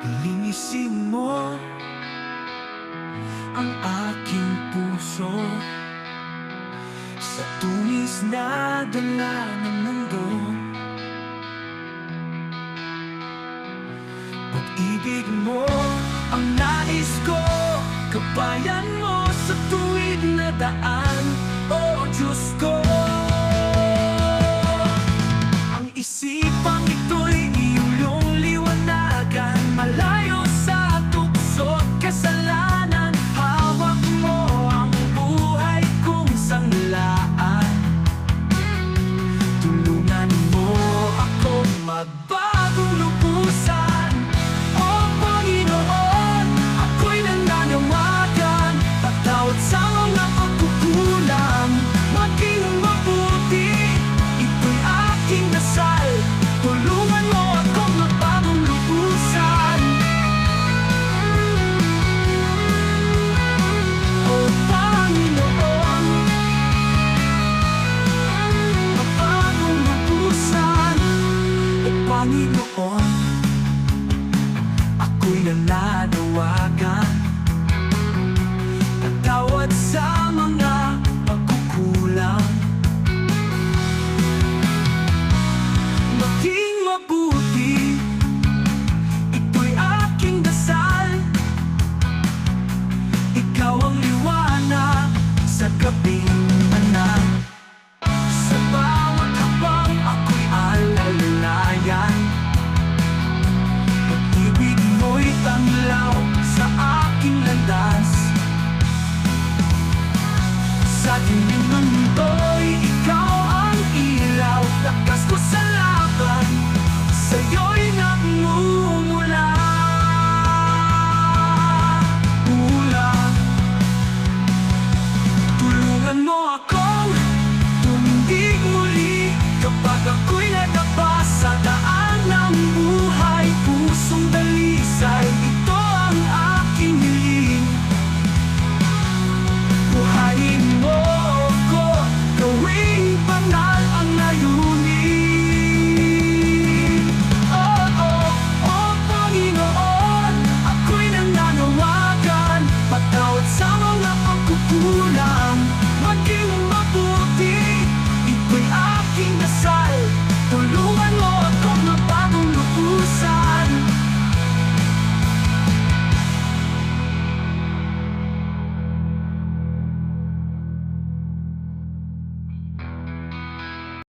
Linisin mo ang aking puso sa tuwis na dala ng mundo. Pag-ibig mo ang nais ko, kabayan mo sa tuwid na daan, o Diyos ko. Ang isipang ito'y iyong liwanagan, malayo sa tukso at kasalanan. Hawak mo ang buhay kong sanglaan, tulungan mo akong magbagong lubusan. O Panginoon, ako'y nananawagan, patawad sa mga pagkukulang, maging mabuti, ito'y aking dasal. Tulungan mo akong magbagong lubusan. O Panginoon, magbagong lubusan. O Panginoon,